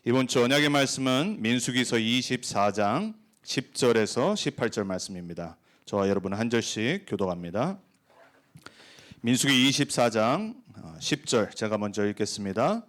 이번 주 언약의 말씀은 민수기서 24장 10절에서 18절 말씀입니다. 저와 여러분 한 절씩 교독합니다. 민수기 24장 10절 제가 먼저 읽겠습니다.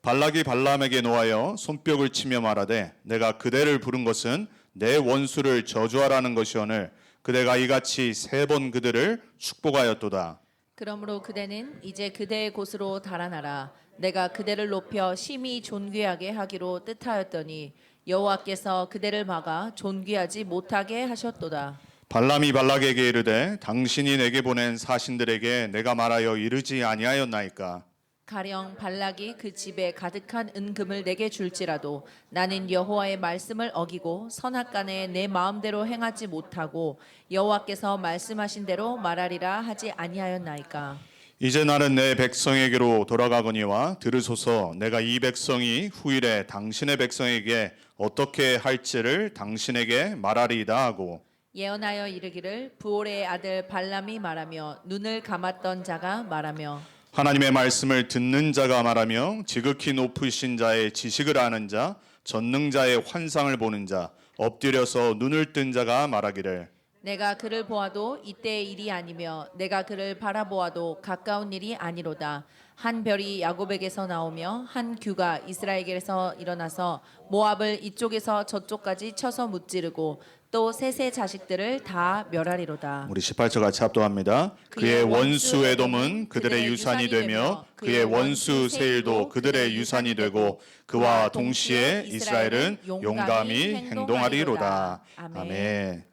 발락이 발람에게 노하여 손뼉을 치며 말하되 내가 그대를 부른 것은 내 원수를 저주하라는 것이오늘 그대가 이같이 3번 그들을 축복하였도다. 그러므로 그대는 이제 그대의 곳으로 달아나라. 내가 그대를 높여 심히 존귀하게 하기로 뜻하였더니 여호와께서 그대를 막아 존귀하지 못하게 하셨도다. 발람이 발락에게 이르되 당신이 내게 보낸 사신들에게 내가 말하여 이르지 아니하였나이까. 가령 발락이 그 집에 가득한 은금을 내게 줄지라도 나는 여호와의 말씀을 어기고 선악간에 내 마음대로 행하지 못하고 여호와께서 말씀하신 대로 말하리라 하지 아니하였나이까. 이제 나는 내 백성에게로 돌아가거니와 들으소서. 내가 이 백성이 후일에 당신의 백성에게 어떻게 할지를 당신에게 말하리이다 하고 예언하여 이르기를 부올의 아들 발람이 말하며 눈을 감았던 자가 말하며 하나님의 말씀을 듣는 자가 말하며 지극히 높으신 자의 지식을 아는 자 전능자의 환상을 보는 자 엎드려서 눈을 뜬 자가 말하기를 내가 그를 보아도 이때의 일이 아니며 내가 그를 바라보아도 가까운 일이 아니로다. 한 별이 야곱에게서 나오며 한 규가 이스라엘에게서 일어나서 모압을 이쪽에서 저쪽까지 쳐서 무찌르고 또 셋의 자식들을 다 멸하리로다. 우리 18절 같이 합독합니다. 그의 원수 에돔은 그들의 유산이 되며 그의 원수 세일도 그들의 유산이 되고 그와 동시에 이스라엘은 용감히 행동하리로다. 아멘.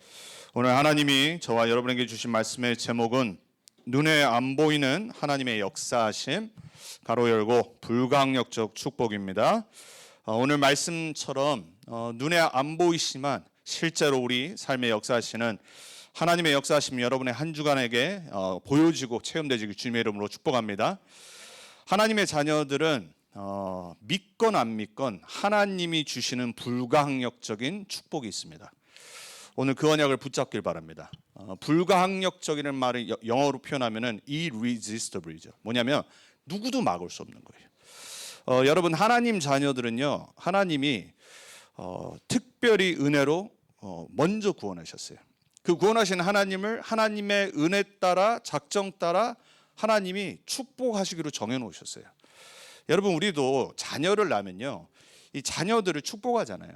오늘 하나님이 저와 여러분에게 주신 말씀의 제목은 눈에 안 보이는 하나님의 역사하심 가로 열고 불가항력적 축복입니다. 오늘 말씀처럼 눈에 안 보이시지만 실제로 우리 삶의 역사하시는 하나님의 역사하심 여러분의 한 주간에게 보여지고 체험되시길 주님의 이름으로 축복합니다. 하나님의 자녀들은 믿건 안 믿건 하나님이 주시는 불가항력적인 축복이 있습니다. 오늘 그 언약을 붙잡길 바랍니다. 불가항력적이라는 말을 영어로 표현하면은 irresistible이죠. 뭐냐면 누구도 막을 수 없는 거예요. 여러분 하나님 자녀들은요, 하나님이 특별히 은혜로 먼저 구원하셨어요. 그 구원하신 하나님을 하나님의 은혜 따라 작정 따라 하나님이 축복하시기로 정해 놓으셨어요. 여러분 우리도 자녀를 낳으면요, 이 자녀들을 축복하잖아요.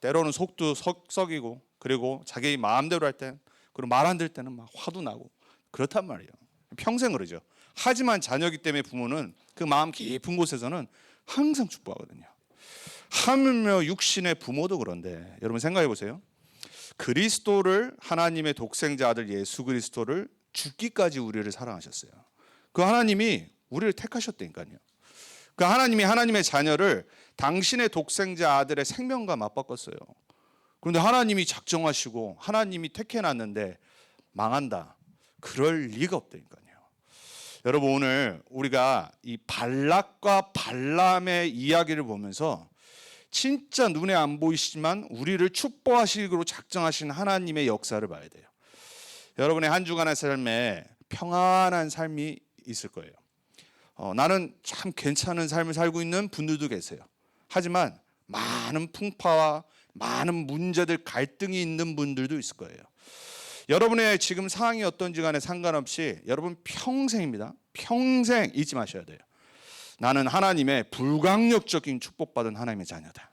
때로는 속도 썩이고 그리고 자기 마음대로 할 때 그리고 말 안 들 때는 막 화도 나고 그렇단 말이에요. 평생 그러죠. 하지만 자녀이기 때문에 부모는 그 마음 깊은 곳에서는 항상 축복하거든요. 하물며 육신의 부모도 그런데 여러분 생각해 보세요. 그리스도를 하나님의 독생자 아들 예수 그리스도를 죽기까지 우리를 사랑하셨어요. 그 하나님이 우리를 택하셨다니까요. 그 하나님이 하나님의 자녀를 당신의 독생자 아들의 생명과 맞바꿨어요. 그런데 하나님이 작정하시고 하나님이 택해놨는데 망한다. 그럴 리가 없다니까요. 여러분 오늘 우리가 이 발락과 발람의 이야기를 보면서 진짜 눈에 안 보이시지만 우리를 축복하시기로 작정하신 하나님의 역사를 봐야 돼요. 여러분의 한 주간의 삶에 평안한 삶이 있을 거예요. 나는 참 괜찮은 삶을 살고 있는 분들도 계세요. 하지만 많은 풍파와 많은 문제들 갈등이 있는 분들도 있을 거예요. 여러분의 지금 상황이 어떤지 간에 상관없이 여러분 평생입니다. 평생 잊지 마셔야 돼요. 나는 하나님의 불가항력적인 축복받은 하나님의 자녀다.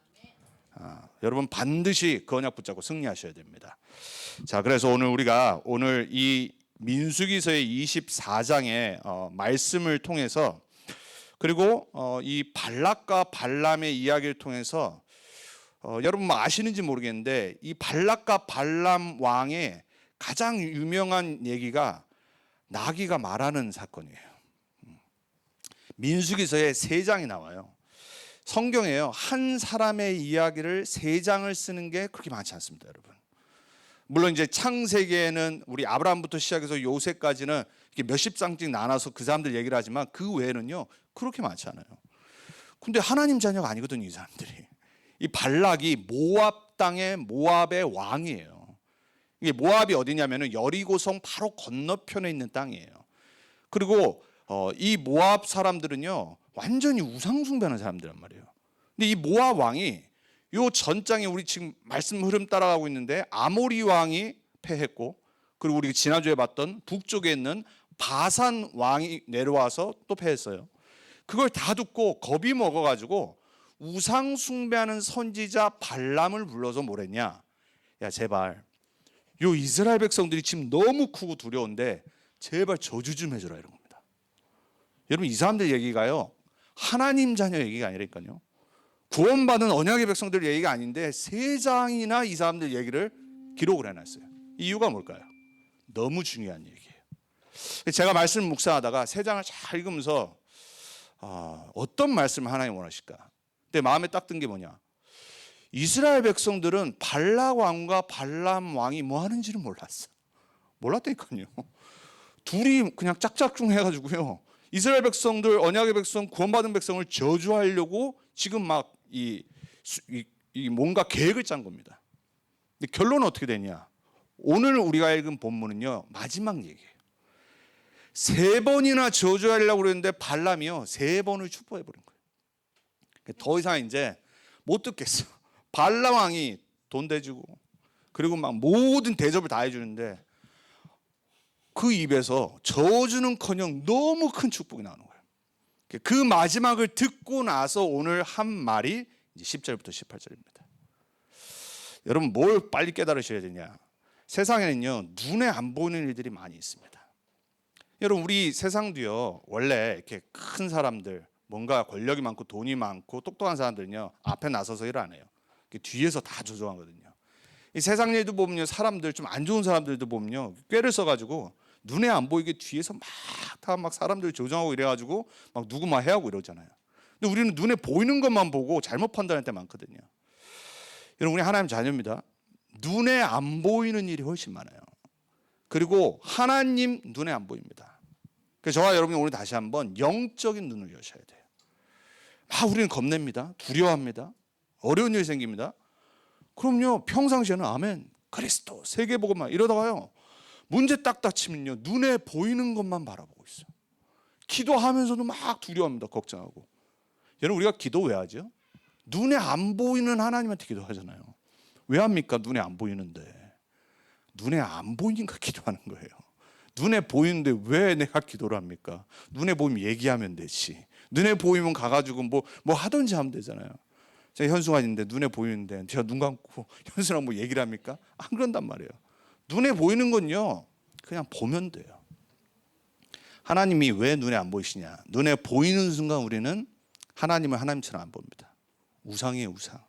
여러분 반드시 그 언약 붙잡고 승리하셔야 됩니다. 자, 그래서 오늘 이 민수기서의 24장의 말씀을 통해서 그리고 이 발락과 발람의 이야기를 통해서 여러분 뭐 아시는지 모르겠는데 이 발락과 발람 왕의 가장 유명한 얘기가 나귀가 말하는 사건이에요. 민수기서에 3장이 나와요. 성경에요, 한 사람의 이야기를 3장을 쓰는 게 그렇게 많지 않습니다, 여러분. 물론 이제 창세기에는 우리 아브라함부터 시작해서 요셉까지는 이렇게 몇십 장씩 나눠서 그 사람들 얘기를 하지만 그 외에는요 그렇게 많지 않아요. 근데 하나님 자녀가 아니거든요, 이 사람들이. 이 발락이 모압 땅의 모압의 왕이에요. 이게 모압이 어디냐면은 여리고성 바로 건너편에 있는 땅이에요. 그리고 이 모압 사람들은요 완전히 우상숭배하는 사람들란 말이에요. 근데 이 모압 왕이 요 전장에 우리 지금 말씀 흐름 따라가고 있는데 아모리 왕이 패했고, 그리고 우리가 지난주에 봤던 북쪽에 있는 바산 왕이 내려와서 또 패했어요. 그걸 다 듣고 겁이 먹어가지고 우상 숭배하는 선지자 발람을 불러서 뭐랬냐? 야, 제발 요 이스라엘 백성들이 지금 너무 크고 두려운데 제발 저주 좀 해줘라, 이런 겁니다. 여러분, 이 사람들 얘기가요, 하나님 자녀 얘기가 아니라니까요. 구원받은 언약의 백성들 얘기가 아닌데 3장이나 이 사람들 얘기를 기록을 해놨어요. 이유가 뭘까요? 너무 중요한 얘기예요. 제가 말씀을 묵상하다가 3장을 잘 읽으면서 어떤 말씀을 하나님 원하실까? 근데 마음에 딱 든 게 뭐냐? 이스라엘 백성들은 발락 왕과 발람 왕이 뭐 하는지를 몰랐어. 몰랐다니까요. 둘이 그냥 짝짝꿍 해가지고요, 이스라엘 백성들, 언약의 백성, 구원받은 백성을 저주하려고 지금 막 이 뭔가 계획을 짠 겁니다. 근데 결론은 어떻게 되냐? 오늘 우리가 읽은 본문은요, 마지막 얘기예요. 3번이나 저주하려고 그랬는데 발람이요 3번을 축복해 버린 거예요. 더 이상 이제 못 듣겠어. 발람 왕이 돈 대주고 그리고 막 모든 대접을 다 해주는데 그 입에서 저주는커녕 너무 큰 축복이 나오는 거예요. 그 마지막을 듣고 나서 오늘 한 말이 이제 10절부터 18절입니다. 여러분, 뭘 빨리 깨달으셔야 되냐? 세상에는요, 눈에 안 보이는 일들이 많이 있습니다. 여러분, 우리 세상도요, 원래 이렇게 큰 사람들, 뭔가 권력이 많고 돈이 많고 똑똑한 사람들은요, 앞에 나서서 일 안 해요. 뒤에서 다 조종하거든요. 이 세상 일도 보면요, 사람들 좀 안 좋은 사람들도 보면요, 꾀를 써가지고 눈에 안 보이게 뒤에서 막 사람들 조종하고 이래가지고 막 누구 막 해하고 이러잖아요. 근데 우리는 눈에 보이는 것만 보고 잘못 판단할 때 많거든요. 여러분, 우리 하나님 자녀입니다. 눈에 안 보이는 일이 훨씬 많아요. 그리고 하나님 눈에 안 보입니다. 그래서 저와 여러분이 오늘 다시 한번 영적인 눈을 여셔야 돼요. 우리는 겁냅니다. 두려워합니다. 어려운 일이 생깁니다. 그럼요, 평상시에는 아멘, 그리스도, 세계복음만 이러다가요, 문제 딱 닥치면요, 눈에 보이는 것만 바라보고 있어요. 기도하면서도 막 두려워합니다. 걱정하고. 여러분, 우리가 기도 왜 하죠? 눈에 안 보이는 하나님한테 기도하잖아요. 왜 합니까? 눈에 안 보이는데. 눈에 안 보이니까 기도하는 거예요. 눈에 보이는데 왜 내가 기도를 합니까? 눈에 보이면 얘기하면 되지. 눈에 보이면 가가지고 뭐 하든지 하면 되잖아요. 제가 현수가 있는데 눈에 보이는데 제가 눈 감고 현수랑 뭐 얘기를 합니까? 안 그런단 말이에요. 눈에 보이는 건요, 그냥 보면 돼요. 하나님이 왜 눈에 안 보이시냐? 눈에 보이는 순간 우리는 하나님을 하나님처럼 안 봅니다. 우상이에요, 우상.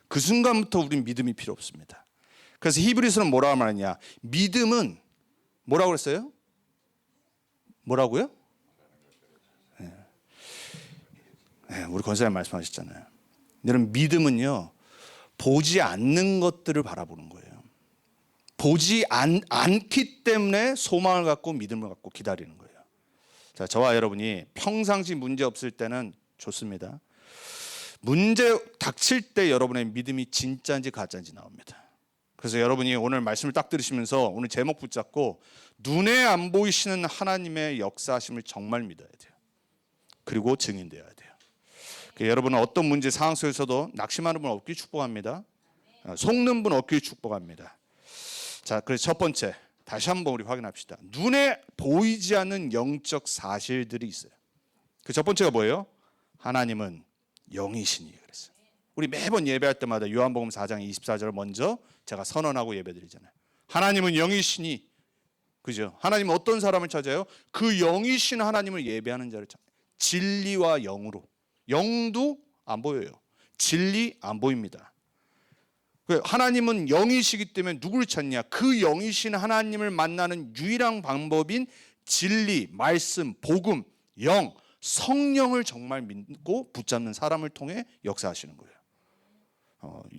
그 순간부터 우리는 믿음이 필요 없습니다. 그래서 히브리서는 뭐라고 말하냐? 믿음은 뭐라고 그랬어요? 뭐라고요? 네, 우리 권사님 말씀하셨잖아요. 여러분, 믿음은요, 보지 않는 것들을 바라보는 거예요. 보지 않기 때문에 소망을 갖고 믿음을 갖고 기다리는 거예요. 자, 저와 여러분이 평상시 문제 없을 때는 좋습니다. 문제 닥칠 때 여러분의 믿음이 진짜인지 가짜인지 나옵니다. 그래서 여러분이 오늘 말씀을 딱 들으시면서 오늘 제목 붙잡고 눈에 안 보이시는 하나님의 역사하심을 정말 믿어야 돼요. 그리고 증인되어야 돼요. 여러분은 어떤 문제 상황 속에서도 낙심하는 분 없길 축복합니다. 속는 분 없길 축복합니다. 자, 그래서 첫 번째, 다시 한번 우리 확인합시다. 눈에 보이지 않는 영적 사실들이 있어요. 그 첫 번째가 뭐예요? 하나님은 영이시니 그랬어요. 우리 매번 예배할 때마다 요한복음 4장 24절을 먼저 제가 선언하고 예배드리잖아요. 하나님은 영이시니, 그죠? 하나님은 어떤 사람을 찾아요? 그 영이신 하나님을 예배하는 자를 찾아요. 진리와 영으로. 영도 안 보여요. 진리 안 보입니다. 하나님은 영이시기 때문에 누구를 찾냐? 그 영이신 하나님을 만나는 유일한 방법인 진리, 말씀, 복음, 영, 성령을 정말 믿고 붙잡는 사람을 통해 역사하시는 거예요.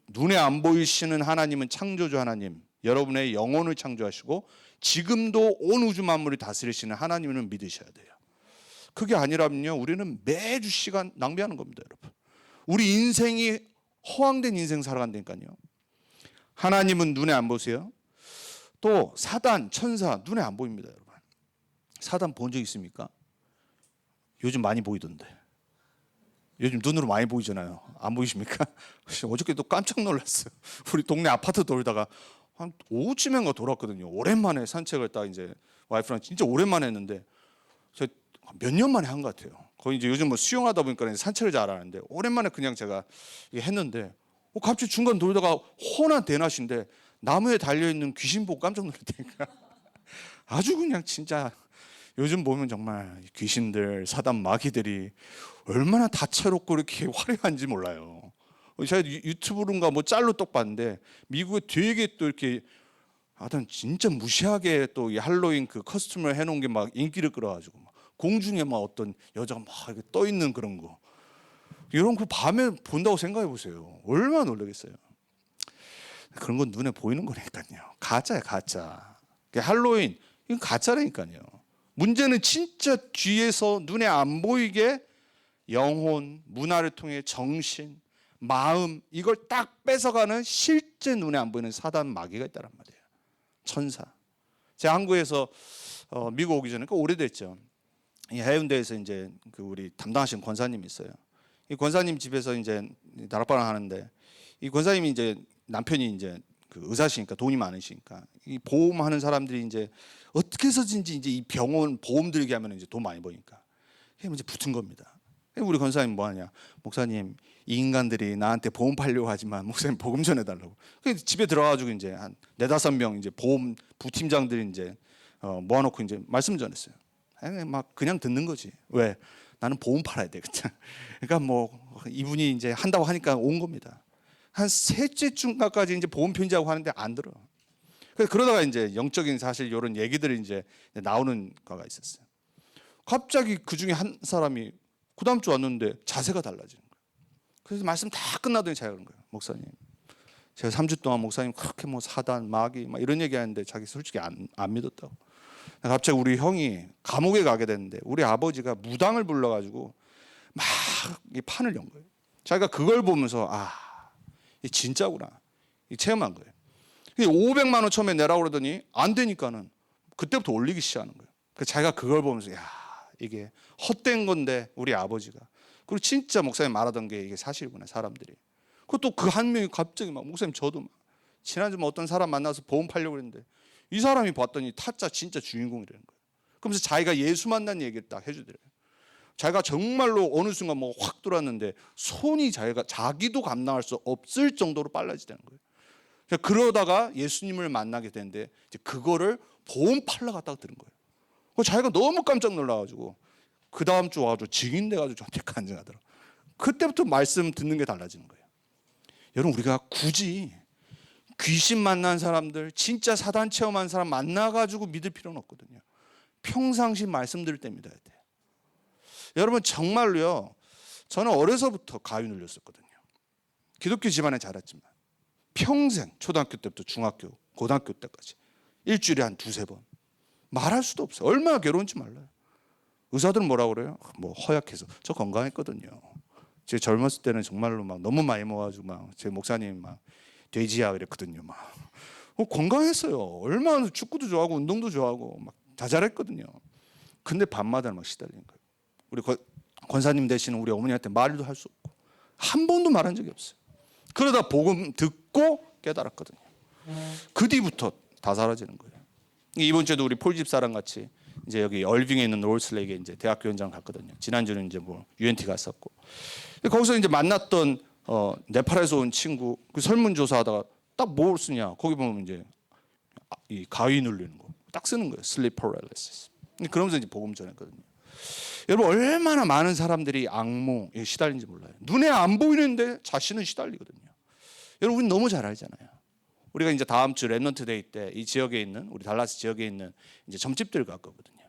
눈에 안 보이시는 하나님은 창조주 하나님, 여러분의 영혼을 창조하시고 지금도 온 우주 만물을 다스리시는 하나님을 믿으셔야 돼요. 그게 아니라면요, 우리는 매주 시간 낭비하는 겁니다, 여러분. 우리 인생이 허황된 인생 살아간다니까요. 하나님은 눈에 안 보세요. 또 사단, 천사 눈에 안 보입니다, 여러분. 사단 본 적 있습니까? 요즘 많이 보이던데. 요즘 눈으로 많이 보이잖아요. 안 보이십니까? 어저께도 깜짝 놀랐어요. 우리 동네 아파트 돌다가 한 오후쯤인가 돌았거든요. 오랜만에 산책을 딱 이제 와이프랑 진짜 오랜만에 했는데 제가 몇 년 만에 한 것 같아요. 거의 이제 요즘 뭐 수영하다 보니까 이제 산책을 잘 안 하는데 오랜만에 그냥 제가 이게 했는데 갑자기 중간 돌다가 혼한 대낮인데 나무에 달려 있는 귀신 보고 깜짝 놀랐다니까. 아주 그냥 진짜 요즘 보면 정말 귀신들, 사단 마귀들이 얼마나 다채롭고 이렇게 화려한지 몰라요. 제가 유튜브론가 뭐 짤로 똑 봤는데 미국에 되게 또 이렇게 하여튼 진짜 무시하게 또 이 할로윈 그 커스텀을 해놓은 게 막 인기를 끌어가지고 막 공중에 막 어떤 여자가 막 이렇게 떠 있는 그런 거 이런 거 밤에 본다고 생각해 보세요. 얼마나 놀라겠어요. 그런 건 눈에 보이는 거니까요. 가짜야 가짜. 할로윈 이건 가짜라니까요. 문제는 진짜 뒤에서 눈에 안 보이게 영혼, 문화를 통해 정신, 마음 이걸 딱 뺏어가는 실제 눈에 안 보이는 사단 마귀가 있다란 말이에요. 천사. 제가 한국에서 미국 오기 전에 오래됐죠. 이 해운대에서 이제 그 우리 담당하신 권사님이 있어요. 이 권사님 집에서 이제 다락방을 하는데 이 권사님이 이제 남편이 이제 그 의사시니까 돈이 많으시니까 이 보험하는 사람들이 이제 어떻게 해서든지 이제 이 병원 보험 들게 하면 이제 돈 많이 버니까 이게 이제 붙은 겁니다. 우리 권사님 뭐 하냐? 목사님 이 인간들이 나한테 보험 팔려고 하지만 목사님 복음 전해달라고. 그래서 집에 들어가지고 이제 한 4-5명 이제 보험 부팀장들이 이제 모아놓고 이제 말씀 전했어요. 막 그냥 듣는 거지. 왜? 나는 보험 팔아야 되거든. 그러니까 뭐 이분이 이제 한다고 하니까 온 겁니다. 한 셋째쯤까지 이제 보험 편지하고 하는데 안 들어. 그래서 그러다가 이제 영적인 사실 이런 얘기들이 이제 나오는 거가 있었어요. 갑자기 그 중에 한 사람이 그 다음 주 왔는데 자세가 달라지는 거예요. 그래서 말씀 다 끝나더니 자기가 그런 거예요. 목사님, 제가 3주 동안 목사님 그렇게 뭐 사단, 마귀 막 이런 얘기하는데 자기 솔직히 안 믿었다고. 갑자기 우리 형이 감옥에 가게 됐는데 우리 아버지가 무당을 불러가지고 막 이 판을 연 거예요. 자기가 그걸 보면서 이 진짜구나. 이 체험한 거예요. 500만 원 처음에 내라고 그러더니 안 되니까는 그때부터 올리기 시작하는 거예요. 그래서 자기가 그걸 보면서 이게 헛된 건데 우리 아버지가 그리고 진짜 목사님 말하던 게 이게 사실이구나 사람들이. 그것도 그 한 명이 갑자기 막 목사님 저도 막 지난주 뭐 어떤 사람 만나서 보험 팔려고 했는데 이 사람이 봤더니 타짜 진짜 주인공이라는 거예요. 그러면서 자기가 예수 만난 얘기를 딱 해주더래요. 자기가 정말로 어느 순간 뭐 확 돌았는데 손이 자기도 감당할 수 없을 정도로 빨라지다는 거예요. 그러다가 예수님을 만나게 되는데 이제 그거를 보험 팔러 갔다가 들은 거예요. 자기가 너무 깜짝 놀라가지고 그 다음 주 와가지고 증인돼가지고 저한테 간증하더라고요. 그때부터 말씀 듣는 게 달라지는 거예요. 여러분 우리가 굳이 귀신 만난 사람들, 진짜 사단 체험한 사람 만나가지고 믿을 필요는 없거든요. 평상시 말씀 들을 때 믿어야 돼요. 여러분 정말로요. 저는 어려서부터 가위 눌렸었거든요. 기독교 집안에 자랐지만 평생 초등학교 때부터 중학교, 고등학교 때까지 일주일에 한 2-3번 말할 수도 없어요. 얼마나 괴로운지 몰라요. 의사들은 뭐라고 그래요? 뭐 허약해서. 저 건강했거든요. 제 젊었을 때는 정말로 막 너무 많이 먹어가지고 막 제 목사님 막 돼지야 그랬거든요. 막 건강했어요. 얼마나 축구도 좋아하고 운동도 좋아하고 막 다 잘했거든요. 근데 밤마다 막 시달리는 거예요. 우리 권사님 되시는 우리 어머니한테 말도 할 수 없고 한 번도 말한 적이 없어요. 그러다 복음 듣고 깨달았거든요. 그 뒤부터 다 사라지는 거예요. 이번 주에도 우리 폴 집사랑 같이 이제 여기 얼빙에 있는 롤슬레이에 이제 대학교 현장 갔거든요. 지난주는 이제 뭐 UNT 갔었고 거기서 이제 만났던 네팔에서 온 친구 그 설문조사하다가 딱 뭘 쓰냐 거기 보면 이제 이 가위 눌리는 거 딱 쓰는 거예요. 슬립 패럴리시스. 그러면서 이제 복음 전했거든요. 여러분 얼마나 많은 사람들이 악몽에 시달리는지 몰라요. 눈에 안 보이는데 자신은 시달리거든요. 여러분 우리 너무 잘 알잖아요. 우리가 이제 다음 주 랩넌트 데이 때 이 지역에 있는 우리 달라스 지역에 있는 이제 점집들 갈 거거든요.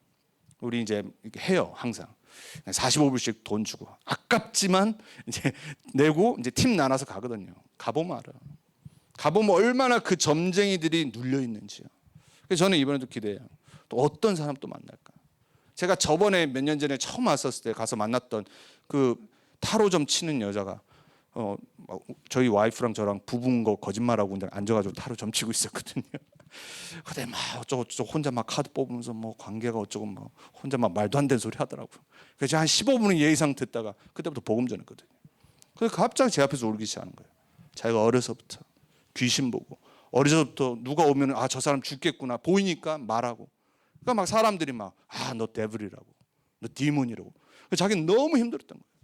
우리 이제 이렇게 해요 항상 45불씩 돈 주고 아깝지만 이제 내고 이제 팀 나눠서 가거든요. 가보면 알아요. 가보면 얼마나 그 점쟁이들이 눌려 있는지요. 그래서 저는 이번에도 기대해요. 또 어떤 사람 또 만날까? 제가 저번에 몇 년 전에 처음 왔었을 때 가서 만났던 그 타로점 치는 여자가 저희 와이프랑 저랑 부부인 거 거짓말하고 앉아가지고 타로점 치고 있었거든요. 근데 막 어쩌고 혼자 막 카드 뽑으면서 뭐 관계가 어쩌고 뭐 혼자 막 말도 안 되는 소리 하더라고요. 그래서 한 15분은 예의상 듣다가 그때부터 복음 전했거든요. 그래서 갑자기 제 앞에서 울기 시작하는 거예요. 자기가 어려서부터 귀신 보고 어려서부터 누가 오면 저 사람 죽겠구나 보이니까 말하고, 그러니까 막 사람들이 막 너 데블이라고, 너 디몬이라고. 자기는 너무 힘들었던 거예요.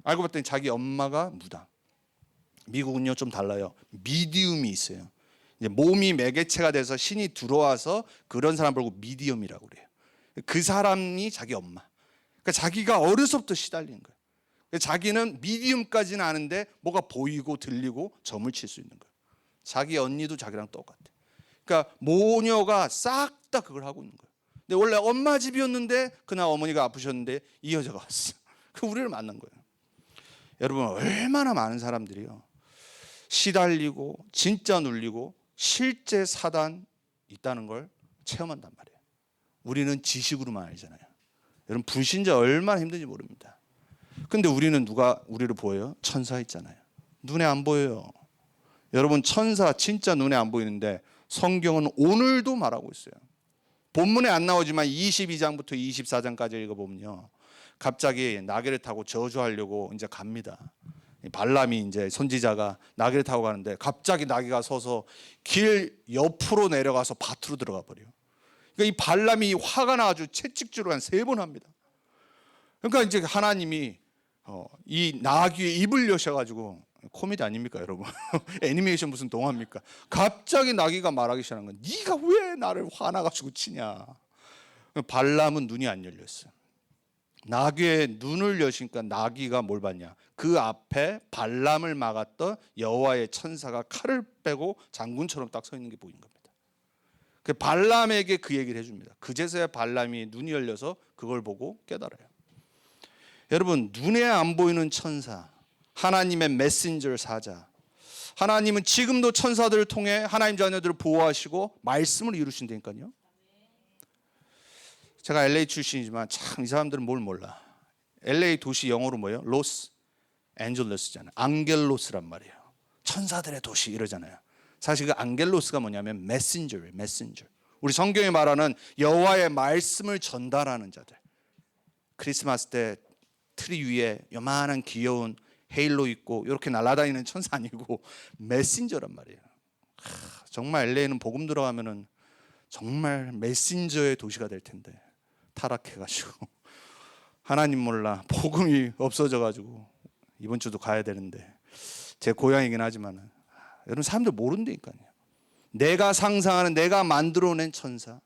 알고 봤더니 자기 엄마가 무당. 미국은요 좀 달라요. 미디움이 있어요. 이제 몸이 매개체가 돼서 신이 들어와서 그런 사람 보고 미디움이라고 그래요. 그 사람이 자기 엄마. 그러니까 자기가 어려서부터 시달리는 거예요. 자기는 미디움까지는 아는데 뭐가 보이고 들리고 점을 칠 수 있는 거예요. 자기 언니도 자기랑 똑같아. 그러니까 모녀가 싹 다 그걸 하고 있는 거예요. 근데 원래 엄마 집이었는데 그날 어머니가 아프셨는데 이 여자가 왔어. 그 우리를 만난 거예요. 여러분 얼마나 많은 사람들이요 시달리고 진짜 눌리고 실제 사단 있다는 걸 체험한단 말이에요. 우리는 지식으로만 알잖아요. 여러분 불신자 얼마나 힘든지 모릅니다. 근데 우리는 누가 우리를 보여요? 천사 있잖아요. 눈에 안 보여요. 여러분 천사 진짜 눈에 안 보이는데 성경은 오늘도 말하고 있어요. 본문에 안 나오지만 22장부터 24장까지 읽어보면요, 갑자기 나귀를 타고 저주하려고 이제 갑니다. 발람이 이제 선지자가 나귀를 타고 가는데 갑자기 나귀가 서서 길 옆으로 내려가서 밭으로 들어가 버려요. 그러니까 이 발람이 화가 나가지고 채찍질을 한 3번 합니다. 그러니까 이제 하나님이 이 나귀에 입을 여셔가지고, 코미디 아닙니까 여러분? 애니메이션 무슨 동화입니까? 갑자기 나귀가 말하기 시작한 건 네가 왜 나를 화나가지고 치냐. 발람은 눈이 안 열렸어요. 나귀의 눈을 여시니까 나귀가 뭘 봤냐? 그 앞에 발람을 막았던 여호와의 천사가 칼을 빼고 장군처럼 딱 서 있는 게 보이는 겁니다. 그 발람에게 그 얘기를 해줍니다. 그제서야 발람이 눈이 열려서 그걸 보고 깨달아요. 여러분 눈에 안 보이는 천사, 하나님의 메신저 사자. 하나님은 지금도 천사들을 통해 하나님 자녀들을 보호하시고 말씀을 이루신다니까요. 제가 LA 출신이지만 참 이 사람들은 뭘 몰라. LA 도시 영어로 뭐예요? 로스 앤젤레스잖아요. 앙겔로스란 말이에요. 천사들의 도시 이러잖아요. 사실 그 앙겔로스가 뭐냐면 메신저예요. 메신저. 우리 성경에 말하는 여호와의 말씀을 전달하는 자들. 크리스마스 때 트리 위에 요만한 귀여운 헤일로 있고 이렇게 날아다니는 천사 아니고 메신저란 말이에요. 정말 LA는 복음 들어가면은 정말 메신저의 도시가 될 텐데 타락해가지고 하나님 몰라 복음이 없어져가지고 이번 주도 가야 되는데 제 고향이긴 하지만 여러분 사람들 모른다니까요. 내가 상상하는 내가 만들어낸 천사,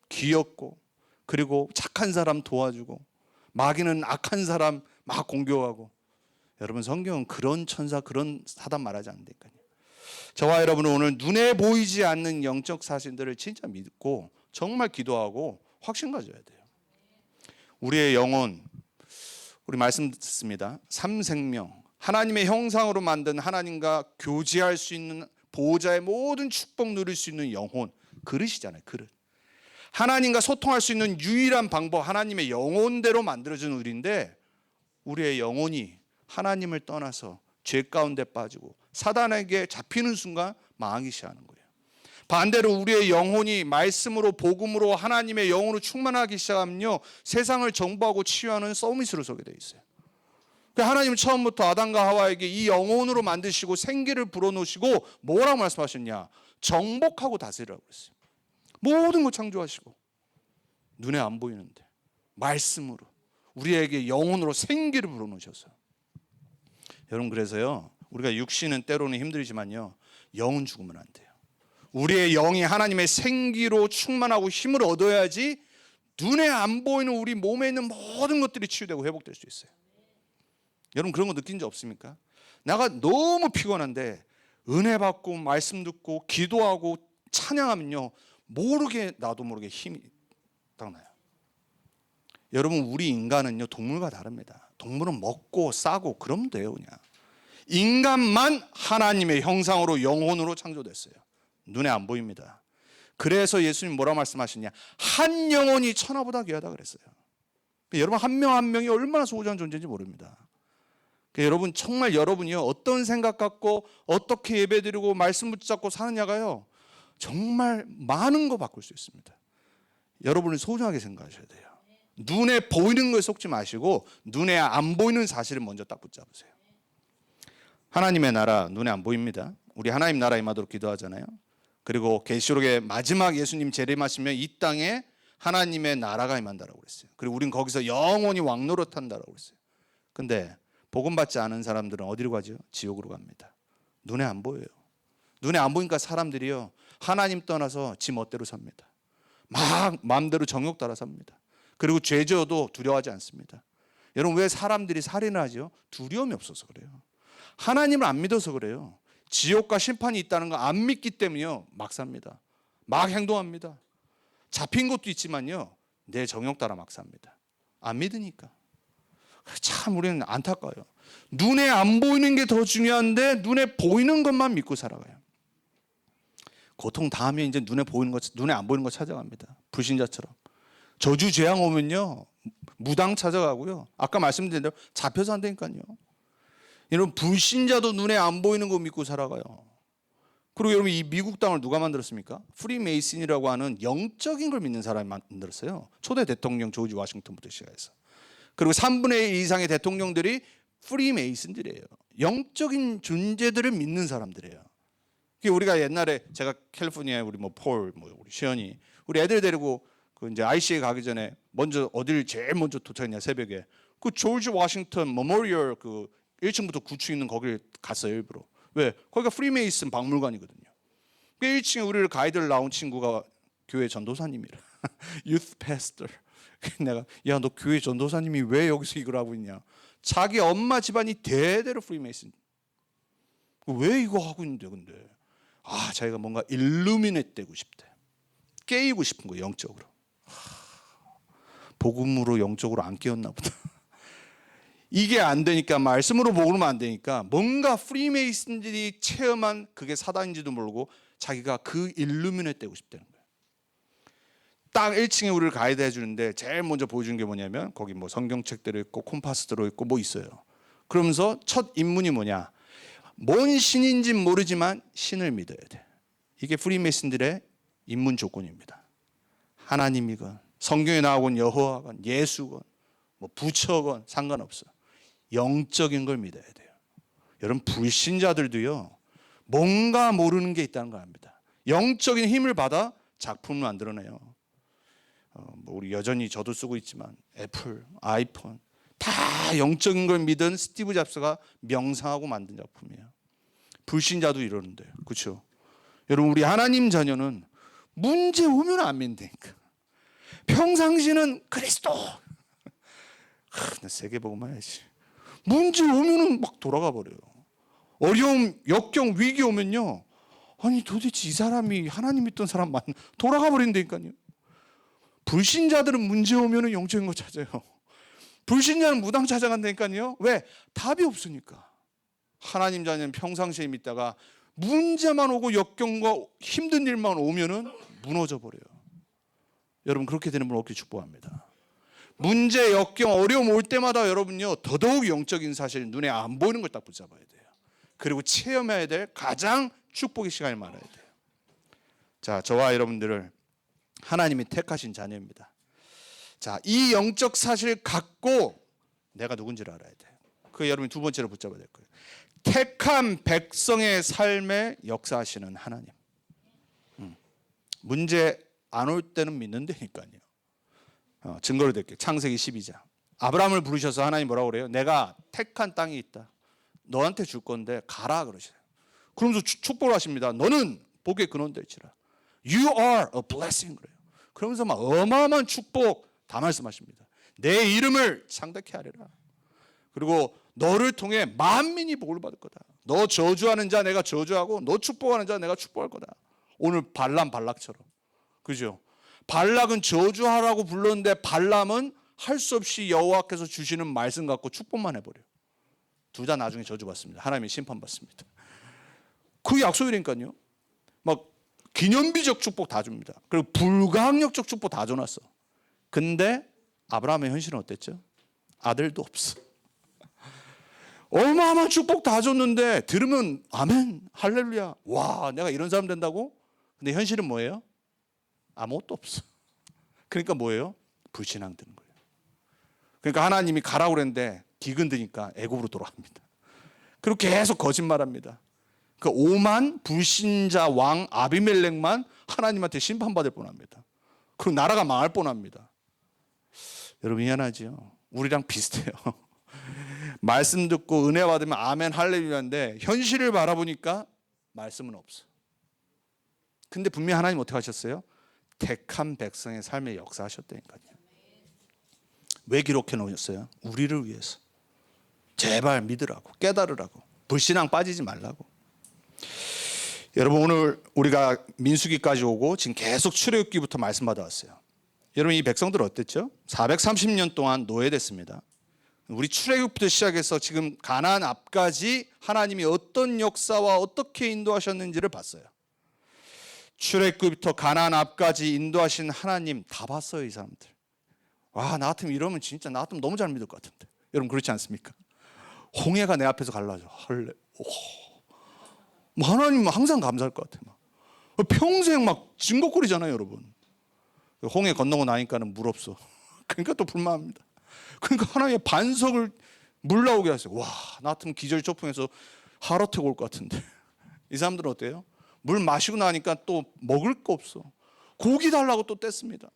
귀엽고 그리고 착한 사람 도와주고 마귀는 악한 사람 막 공격하고, 여러분 성경은 그런 천사 그런 사단 말하지 않는다니까요. 저와 여러분은 오늘 눈에 보이지 않는 영적 사실들을 진짜 믿고 정말 기도하고 확신 가져야 돼요. 우리의 영혼, 우리 말씀 듣습니다. 삼생명, 하나님의 형상으로 만든 하나님과 교제할 수 있는 보호자의 모든 축복 누릴 수 있는 영혼, 그릇이잖아요. 그릇. 하나님과 소통할 수 있는 유일한 방법, 하나님의 영혼대로 만들어진 우리인데 우리의 영혼이 하나님을 떠나서 죄 가운데 빠지고 사단에게 잡히는 순간 망하기 시작하는 거예요. 반대로 우리의 영혼이 말씀으로 복음으로 하나님의 영으로 충만하기 시작하면요, 세상을 정복하고 치유하는 서밋으로 서게 돼 있어요. 하나님은 처음부터 아담과 하와에게 이 영혼으로 만드시고 생기를 불어넣으시고 뭐라고 말씀하셨냐? 정복하고 다스리라고 그랬어요. 모든 걸 창조하시고 눈에 안 보이는데 말씀으로 우리에게 영혼으로 생기를 불어넣으셨어요. 여러분 그래서요, 우리가 육신은 때로는 힘들지만요, 영은 죽으면 안 돼요. 우리의 영이 하나님의 생기로 충만하고 힘을 얻어야지 눈에 안 보이는 우리 몸에 있는 모든 것들이 치유되고 회복될 수 있어요. 여러분 그런 거 느낀 적 없습니까? 내가 너무 피곤한데 은혜 받고 말씀 듣고 기도하고 찬양하면요, 모르게 나도 모르게 힘이 딱 나요. 여러분 우리 인간은요 동물과 다릅니다. 동물은 먹고 싸고 그러면 돼요. 그냥 인간만 하나님의 형상으로 영혼으로 창조됐어요. 눈에 안 보입니다. 그래서 예수님 뭐라 말씀하시냐? 한 영혼이 천하보다 귀하다 그랬어요. 여러분 한 명 한 명이 얼마나 소중한 존재인지 모릅니다. 여러분 정말 여러분이요 어떤 생각 갖고 어떻게 예배드리고 말씀 붙잡고 사느냐가요 정말 많은 거 바꿀 수 있습니다. 여러분이 소중하게 생각하셔야 돼요. 눈에 보이는 거에 속지 마시고 눈에 안 보이는 사실을 먼저 딱 붙잡으세요. 하나님의 나라 눈에 안 보입니다. 우리 하나님 나라 임하도록 기도하잖아요. 그리고 계시록의 마지막 예수님 재림하시면 이 땅에 하나님의 나라가 임한다라고 그랬어요. 그리고 우린 거기서 영원히 왕노릇한다라고 그랬어요. 근데 복음 받지 않은 사람들은 어디로 가죠? 지옥으로 갑니다. 눈에 안 보여요. 눈에 안 보니까 사람들이요 하나님 떠나서 지 멋대로 삽니다. 막 마음대로 정욕 따라 삽니다. 그리고 죄 지어도 두려워하지 않습니다. 여러분 왜 사람들이 살인을 하죠? 두려움이 없어서 그래요. 하나님을 안 믿어서 그래요. 지옥과 심판이 있다는 거 안 믿기 때문에요 막 삽니다. 막 행동합니다. 잡힌 것도 있지만요 내 정욕 따라 막 삽니다. 안 믿으니까. 참 우리는 안타까워요. 눈에 안 보이는 게 더 중요한데 눈에 보이는 것만 믿고 살아가요. 고통 다음에 이제 눈에 안 보이는 거 찾아갑니다. 불신자처럼. 저주 재앙 오면요 무당 찾아가고요. 아까 말씀드린 대로 잡혀서 안 되니까요. 여러분 불신자도 눈에 안 보이는 거 믿고 살아가요. 그리고 여러분 이 미국 땅을 누가 만들었습니까? 프리메이슨이라고 하는 영적인 걸 믿는 사람이 만들었어요. 초대 대통령 조지 워싱턴부터 시작해서. 그리고 3분의 1 이상의 대통령들이 프리메이슨들이에요. 영적인 존재들을 믿는 사람들이에요. 우리가 옛날에 제가 캘리포니아에 우리 우리 시연이 우리 애들 데리고 그 이제 IC에 가기 전에 먼저 어딜 제일 먼저 도착했냐 새벽에 그 조지 워싱턴 메모리얼 그 1층부터 9층 있는 거기를 갔어요 일부러. 왜? 거기가 프리메이슨 박물관이거든요. 그 1층에 우리를 가이드를 나온 친구가 교회 전도사님이라 유스 패스터. 내가 야 너 교회 전도사님이 왜 여기서 이걸 하고 있냐? 자기 엄마 집안이 대대로 프리메이슨. 왜 이거 하고 있는데 근데? 자기가 뭔가 일루미네이트 되고 싶대. 깨이고 싶은 거예요 영적으로. 복음으로 영적으로 안 깨었나 보다. 이게 안 되니까 말씀으로 복음으로 안 되니까 뭔가 프리메이슨들이 체험한 그게 사단인지도 모르고 자기가 그 일루미네이트 되고 싶다는 거예요. 딱 1층에 우리를 가이드 해주는데 제일 먼저 보여주는 게 뭐냐면 거기 뭐 성경책들이 있고 콤파스 들어있고 뭐 있어요. 그러면서 첫 입문이 뭐냐? 뭔 신인지는 모르지만 신을 믿어야 돼. 이게 프리메이슨들의 입문 조건입니다. 하나님이건 성경에 나오건 여호와건 예수건 뭐 부처건 상관없어. 영적인 걸 믿어야 돼요. 여러분 불신자들도요 뭔가 모르는 게 있다는 걸 압니다. 영적인 힘을 받아 작품을 만들어내요. 뭐 우리 여전히 저도 쓰고 있지만 애플, 아이폰 다 영적인 걸 믿은 스티브 잡스가 명상하고 만든 작품이에요. 불신자도 이러는데요. 그렇죠? 여러분 우리 하나님 자녀는 문제 오면 안 믿는다니까. 평상시는 그리스도. 나 세계복음 해야지. 문제 오면은 막 돌아가 버려요. 어려움, 역경, 위기 오면요. 아니 도대체 이 사람이 하나님 믿던 사람 돌아가 버린다니까요. 불신자들은 문제 오면은 영적인 거 찾아요. 불신자는 무당 찾아간다니까요. 왜? 답이 없으니까. 하나님 자녀는 평상시에 믿다가 문제만 오고 역경과 힘든 일만 오면은 무너져 버려요. 여러분 그렇게 되는 분 없길 축복합니다. 문제, 역경, 어려움 올 때마다 여러분요 더더욱 영적인 사실 눈에 안 보이는 걸 딱 붙잡아야 돼요. 그리고 체험해야 될 가장 축복의 시간을 말아야 돼요. 자, 저와 여러분들을 하나님이 택하신 자녀입니다. 자, 이 영적 사실을 갖고 내가 누군지를 알아야 돼요. 그 여러분이 두 번째로 붙잡아야 될 거예요. 택한 백성의 삶에 역사하시는 하나님. 문제 안 올 때는 믿는다니까요. 증거를 드릴게요. 창세기 12장. 아브라함을 부르셔서 하나님 뭐라고 그래요? 내가 택한 땅이 있다. 너한테 줄 건데 가라 그러시요. 그러면서 축복을 하십니다. 너는 복의 근원 될지라. You are a blessing 그래요. 그러면서 막 어마어마한 축복 다 말씀하십니다. 내 이름을 창대케 하리라. 그리고 너를 통해 만민이 복을 받을 거다. 너 저주하는 자 내가 저주하고 너 축복하는 자 내가 축복할 거다. 오늘 발락처럼. 그죠? 발락은 저주하라고 불렀는데 발람은 할 수 없이 여호와께서 주시는 말씀 갖고 축복만 해버려요. 둘 다 나중에 저주받습니다. 하나님이 심판받습니다. 그 약속이니까요. 막 기념비적 축복 다 줍니다. 그리고 불가항력적 축복 다 줘놨어. 근데 아브라함의 현실은 어땠죠? 아들도 없어. 어마어마한 축복 다 줬는데 들으면 아멘 할렐루야 와 내가 이런 사람 된다고? 근데 현실은 뭐예요? 아무것도 없어. 그러니까 뭐예요? 불신앙 드는 거예요. 그러니까 하나님이 가라고 그랬는데 기근 드니까 애굽으로 돌아갑니다. 그리고 계속 거짓말합니다. 그 오만 불신자 왕 아비멜렉만 하나님한테 심판받을 뻔합니다. 그리고 나라가 망할 뻔합니다. 여러분 미안하지요? 우리랑 비슷해요. 말씀 듣고 은혜 받으면 아멘 할렐루야인데 현실을 바라보니까 말씀은 없어. 근데 분명히 하나님 어떻게 하셨어요? 택한 백성의 삶에 역사하셨다니까요. 왜 기록해 놓으셨어요? 우리를 위해서. 제발 믿으라고, 깨달으라고, 불신앙 빠지지 말라고. 여러분 오늘 우리가 민수기까지 오고 지금 계속 출애굽기부터 말씀 받아왔어요. 여러분 이 백성들 어땠죠? 430년 동안 노예됐습니다. 우리 출애굽부터 시작해서 지금 가나안 앞까지 하나님이 어떤 역사와 어떻게 인도하셨는지를 봤어요. 출애굽부터 가나안 앞까지 인도하신 하나님 다 봤어요. 이 사람들. 와, 나 같으면 이러면 진짜 나 같으면 너무 잘 믿을 것 같은데. 여러분 그렇지 않습니까? 홍해가 내 앞에서 갈라져. 뭐 하나님은 항상 감사할 것 같아요. 평생 막 징긋거리잖아요, 여러분. 홍해 건너고 나니까는 물 없어. 그러니까 또 불만합니다. 그러니까 하나님의 반석을 물 나오게 하세요. 와, 나 같으면 기절 초풍해서 하루태고 올 것 같은데. 이 사람들은 어때요? 물 마시고 나니까 또 먹을 거 없어. 고기 달라고 또 뗐습니다.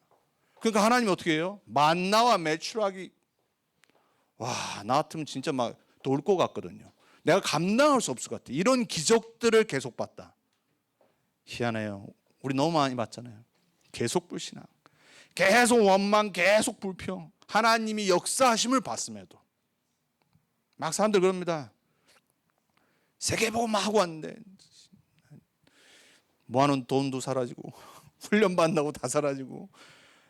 그러니까 하나님이 어떻게 해요? 만나와 메추라기. 와, 나 같으면 진짜 막 돌 것 같거든요. 내가 감당할 수 없을 것 같아. 이런 기적들을 계속 봤다. 희한해요. 우리 너무 많이 봤잖아요. 계속 불신앙, 계속 원망, 계속 불평. 하나님이 역사하심을 봤음에도 막 사람들 그럽니다. 세계복음만 하고 왔는데 모아놓은 돈도 사라지고 훈련 받는다고 다 사라지고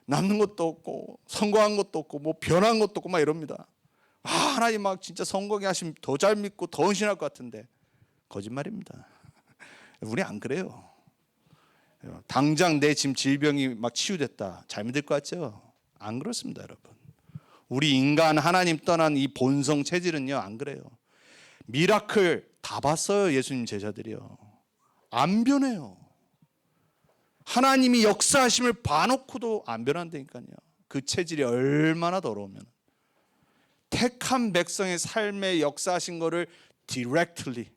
남는 것도 없고 성공한 것도 없고 뭐 변한 것도 없고 막 이럽니다. 하나님 막 진짜 성공해 하시면 더 잘 믿고 더 헌신할 것 같은데 거짓말입니다. 우리 안 그래요. 당장 내 지금 질병이 막 치유됐다 잘 믿을 것 같죠? 안 그렇습니다, 여러분. 우리 인간 하나님 떠난 이 본성 체질은요 안 그래요. 미라클 다 봤어요. 예수님 제자들이요. 안 변해요. 하나님이 역사하심을 봐놓고도 안 변한다니까요. 그 체질이 얼마나 더러우면. 택한 백성의 삶에 역사하신 거를 directly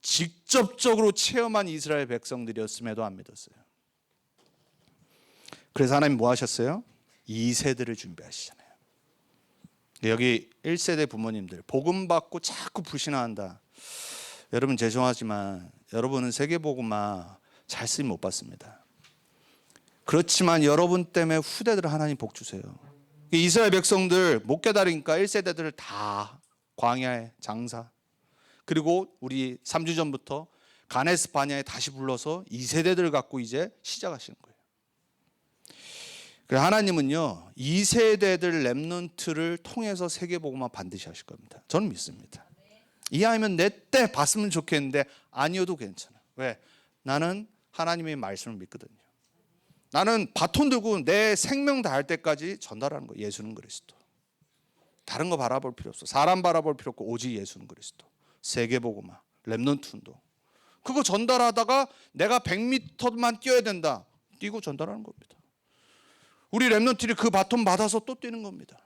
직접적으로 체험한 이스라엘 백성들이었음에도 안 믿었어요. 그래서 하나님 뭐 하셨어요? 2세대를 준비하시잖아요. 여기 1세대 부모님들 복음 받고 자꾸 불신앙한다. 여러분 죄송하지만 여러분은 세계복음만 잘 쓰임 못 받습니다. 그렇지만 여러분 때문에 후대들 하나님 복 주세요. 이스라엘 백성들 못 깨달으니까 1세대들을 다 광야에 장사, 그리고 우리 3주 전부터 가네스 바냐에 다시 불러서 2세대들 갖고 이제 시작하시는 거예요. 그래서 하나님은요 2세대들 렘넌트를 통해서 세계복음화 반드시 하실 겁니다. 저는 믿습니다. 이해하면 내 때 봤으면 좋겠는데 아니어도 괜찮아. 왜? 나는 하나님의 말씀을 믿거든요. 나는 바톤 들고 내 생명 다할 때까지 전달하는 거예요. 예수는 그리스도. 다른 거 바라볼 필요 없어. 사람 바라볼 필요 없고 오직 예수는 그리스도. 세계복음화, 렘넌트 운동. 그거 전달하다가 내가 100m만 뛰어야 된다. 뛰고 전달하는 겁니다. 우리 렘넌트들이 그 바톤 받아서 또 뛰는 겁니다.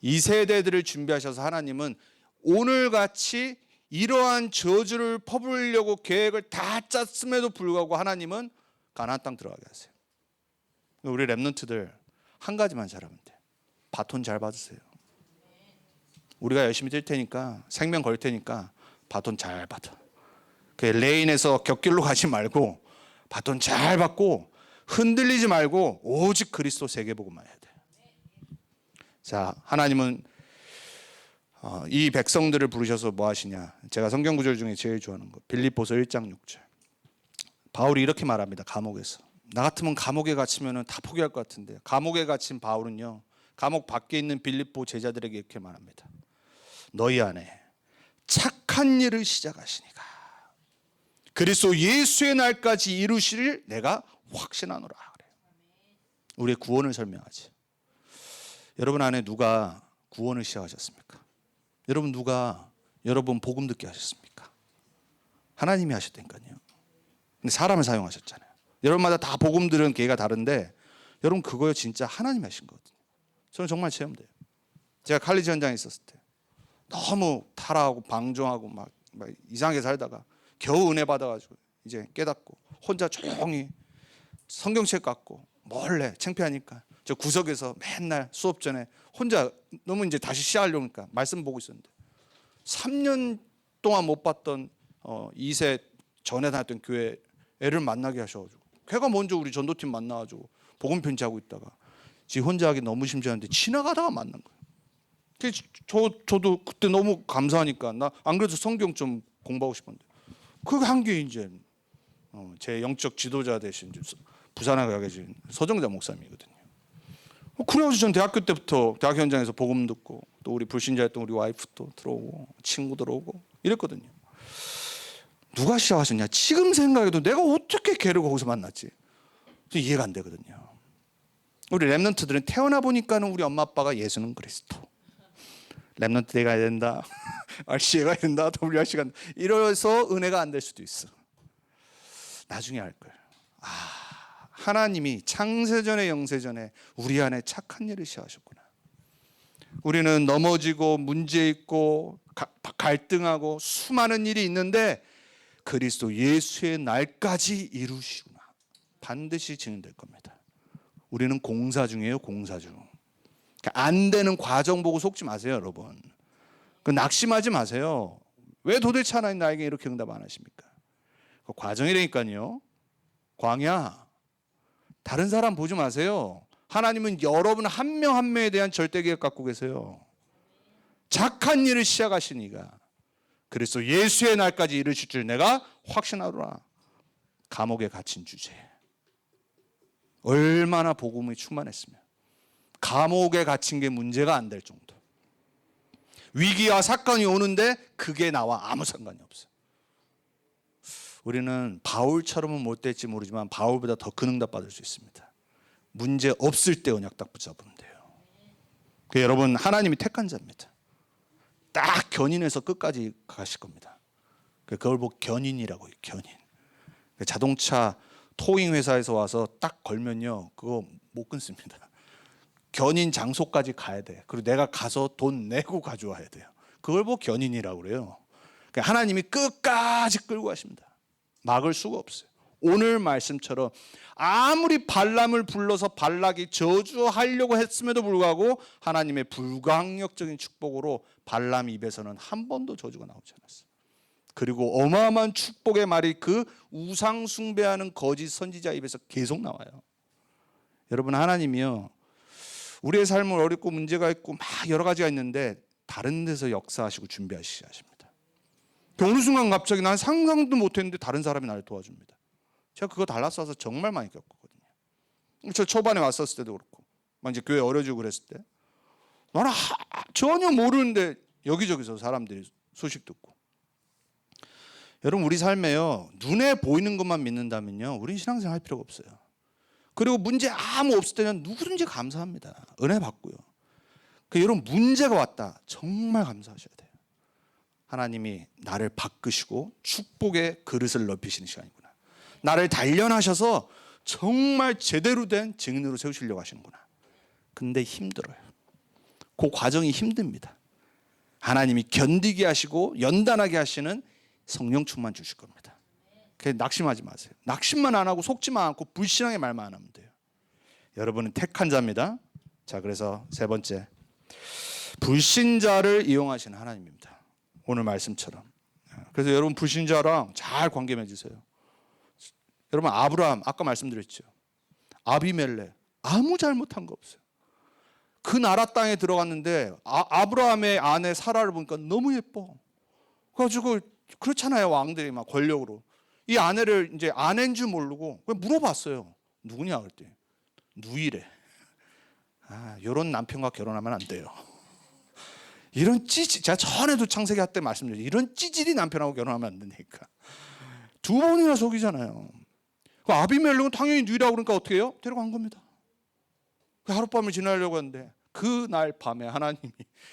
이 세대들을 준비하셔서 하나님은 오늘같이 이러한 저주를 퍼부으려고 계획을 다 짰음에도 불구하고 하나님은 가나안 땅 들어가게 하세요. 우리 렘넌트들 한 가지만 잘하면 돼요. 바톤 잘 받으세요. 우리가 열심히 뛸 테니까 생명 걸 테니까 바톤 잘 받아. 그 레인에서 곁길로 가지 말고 바톤 잘 받고 흔들리지 말고 오직 그리스도 세계복음만 해야 돼. 자, 하나님은 이 백성들을 부르셔서 뭐 하시냐? 제가 성경 구절 중에 제일 좋아하는 거 빌립보서 1장 6절. 바울이 이렇게 말합니다. 감옥에서. 나 같으면 감옥에 갇히면 다 포기할 것 같은데 감옥에 갇힌 바울은요 감옥 밖에 있는 빌립보 제자들에게 이렇게 말합니다. 너희 안에 착한 일을 시작하시니까 그리스도 예수의 날까지 이루시를 내가 확신하노라. 그래요. 우리의 구원을 설명하지. 여러분 안에 누가 구원을 시작하셨습니까? 여러분 누가 여러분 복음 듣게 하셨습니까? 하나님이 하셨다니까요. 근데 사람을 사용하셨잖아요. 여러분마다 다 복음 들은 계기가 다른데 여러분 그거요 진짜 하나님이 하신 거거든요. 저는 정말 체험돼요. 제가 칼리지 현장에 있었을 때 너무 타락하고 방종하고 막 이상하게 살다가 겨우 은혜 받아가지고 이제 깨닫고 혼자 조용히 성경책 갖고 몰래 창피하니까 저 구석에서 맨날 수업 전에 혼자 너무 이제 다시 시작하려니까 말씀 보고 있었는데 3년 동안 못 봤던 2세 전에 다녔던 교회 애를 만나게 하셔가지고 걔가 먼저 우리 전도팀 만나가지고 복음 편지하고 있다가 지 혼자 하기 너무 심심한데 지나가다가 만난 거예요. 그래서 저도 그때 너무 감사하니까 나 안 그래도 성경 좀 공부하고 싶었는데 그게 한 게 이제 제 영적 지도자 되신 부산에 가 계신 서정자 목사님이거든요. 그래가지고 전 대학교 때부터 대학 현장에서 복음 듣고 또 우리 불신자였던 우리 와이프도 들어오고 친구 들어오고 이랬거든요. 누가 시작하셨냐? 지금 생각해도 내가 어떻게 걔를 거기서 만났지? 이해가 안 되거든요. 우리 랩런트들은 태어나 보니까는 우리 엄마 아빠가 예수는 그리스도. 랩런트 대 가야 된다. RC에 가야 된다. WRC 간다. 이래서 은혜가 안 될 수도 있어. 나중에 알 거예요. 하나님이 창세전에 영세전에 우리 안에 착한 일을 시작하셨구나. 우리는 넘어지고 문제 있고 갈등하고 수많은 일이 있는데 그리스도 예수의 날까지 이루시구나. 반드시 진행될 겁니다. 우리는 공사 중이에요. 공사 중. 안 되는 과정 보고 속지 마세요, 여러분. 낙심하지 마세요. 왜 도대체 하나님 나에게 이렇게 응답 안 하십니까? 그 과정이라니까요. 광야. 다른 사람 보지 마세요. 하나님은 여러분 한 명 한 명에 대한 절대 계획 갖고 계세요. 착한 일을 시작하시니까 그래서 예수의 날까지 이르실 줄 내가 확신하노라. 감옥에 갇힌 주제. 얼마나 복음이 충만했으면 감옥에 갇힌 게 문제가 안 될 정도. 위기와 사건이 오는데 그게 나와 아무 상관이 없어요. 우리는 바울처럼은 못 될지 모르지만 바울보다 더 큰 응답 받을 수 있습니다. 문제 없을 때 언약 딱 붙잡으면 돼요. 여러분 하나님이 택한 자입니다. 딱 견인해서 끝까지 가실 겁니다. 그걸 보고 견인이라고 해요. 견인. 자동차 토잉 회사에서 와서 딱 걸면요 그거 못 끊습니다. 견인 장소까지 가야 돼. 그리고 내가 가서 돈 내고 가져와야 돼요. 그걸 보고 견인이라고 그래요. 하나님이 끝까지 끌고 가십니다. 막을 수가 없어요. 오늘 말씀처럼 아무리 발람을 불러서 발락이 저주하려고 했음에도 불구하고 하나님의 불강력적인 축복으로 발람 입에서는 한 번도 저주가 나오지 않았어요. 그리고 어마어마한 축복의 말이 그 우상 숭배하는 거짓 선지자 입에서 계속 나와요. 여러분 하나님이요 우리의 삶은 어렵고 문제가 있고 막 여러 가지가 있는데 다른 데서 역사하시고 준비하시게 하십니다. 어느 순간 갑자기 난 상상도 못했는데 다른 사람이 나를 도와줍니다. 제가 그거 달라스 와서 정말 많이 겪었거든요. 저 초반에 왔었을 때도 그렇고 이제 교회 어려지고 그랬을 때 나는 전혀 모르는데 여기저기서 사람들이 소식 듣고. 여러분 우리 삶에요 눈에 보이는 것만 믿는다면요 우린 신앙생활 할 필요가 없어요. 그리고 문제 아무 없을 때는 누구든지 감사합니다. 은혜 받고요. 여러분 문제가 왔다 정말 감사하셔야 돼요. 하나님이 나를 바꾸시고 축복의 그릇을 넓히시는 시간이구나. 나를 단련하셔서 정말 제대로 된 증인으로 세우시려고 하시는구나. 근데 힘들어요. 그 과정이 힘듭니다. 하나님이 견디게 하시고 연단하게 하시는 성령 충만 주실 겁니다. 낙심하지 마세요. 낙심만 안 하고 속지만 않고 불신앙의 말만 안 하면 돼요. 여러분은 택한 자입니다. 자, 그래서 세 번째, 불신자를 이용하시는 하나님입니다. 오늘 말씀처럼. 그래서 여러분 불신자랑 잘 관계 맺으세요. 여러분 아브라함 아까 말씀드렸죠. 아비멜렉 아무 잘못한 거 없어요. 그 나라 땅에 들어갔는데 아브라함의 아내 사라를 보니까 너무 예뻐. 그래가지고 그렇잖아요 왕들이 막 권력으로. 이 아내를 이제 아내인 줄 모르고 물어봤어요. 누구냐 그랬더니 누이래. 이런 남편과 결혼하면 안 돼요. 이런 찌질, 제가 전에도 창세기 할 때 말씀드렸죠. 이런 찌질이 남편하고 결혼하면 안 되니까. 두 번이나 속이잖아요. 아비멜렉은 당연히 누이라고 그러니까 어떻게 해요? 데려간 겁니다. 하룻밤을 지내려고 했는데 그날 밤에 하나님이